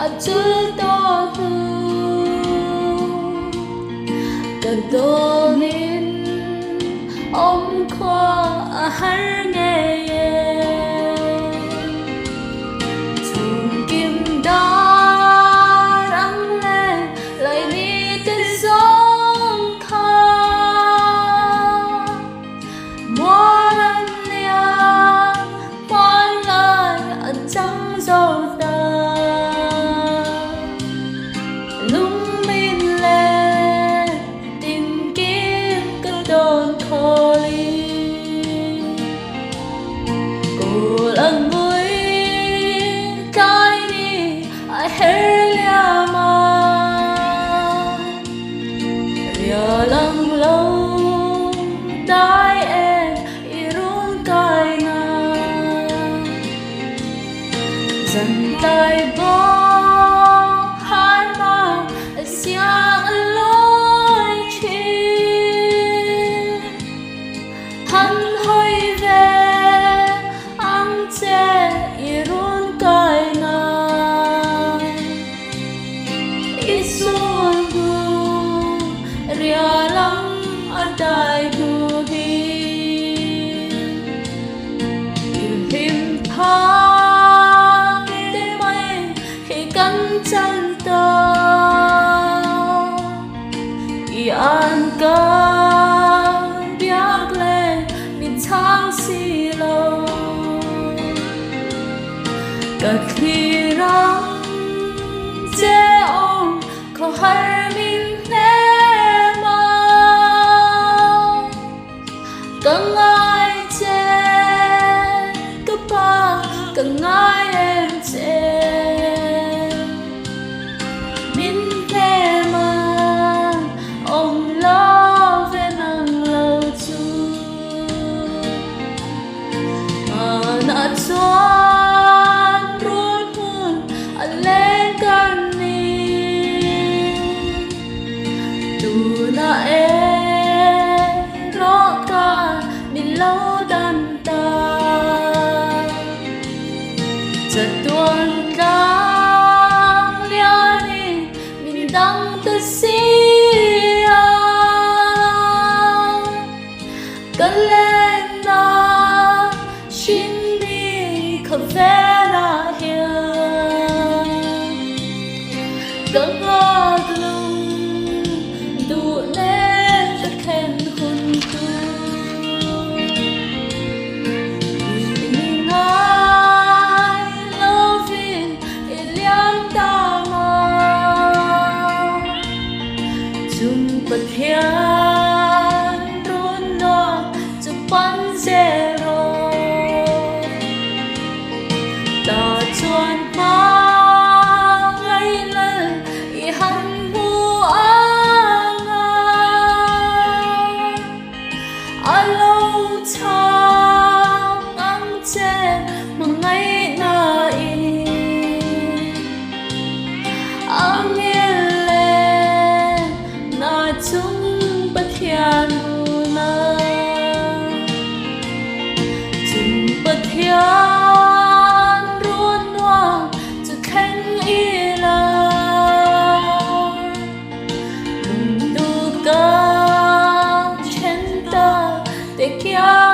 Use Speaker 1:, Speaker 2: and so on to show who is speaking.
Speaker 1: 아주도 후 그도는 엄과 할매에 죽임 다랑 내 lại đi trên sông Tha mỗi lần nhang mỗi lời chẳng dấu ta lung min lên tìm kiếm cái đồn khô ly cô lần vui cái đi ai hết lia mà giờ lần lâu đai em irun cái na dần tay bó hai mà xiang lối chi hắn hơi về ăn chè irun cái na isuan gu ria lắm ở đại thu đi tìm thang để mây khi cánh chân ta an ca biết lên mình tháng xì lâu cả khi răng dễ ôm có hai mình nè mà cần ai chê cứ ba cần ai em chê mình nè mà ông lo về năng lâu chu mà nợ choan ruột hôn anh lên cần tu na e ro ka min lo dan ta chợt tuôn đang lia đi min đang tự sia cần lên na xin đi khắp về na hiền cần ngỡ lung đủ nên ta khen hôn tu mình ai loving iliam ta ma chung bật hiền run no chụp bắn zero ta chuan mang lấy lần i hắn mu ang alo chang ang che mang ngày na i ang lên na chung bất hiền na chung bất hiền ruột noaจะแข็งอีลาดูกาเช่นตาแต่แค่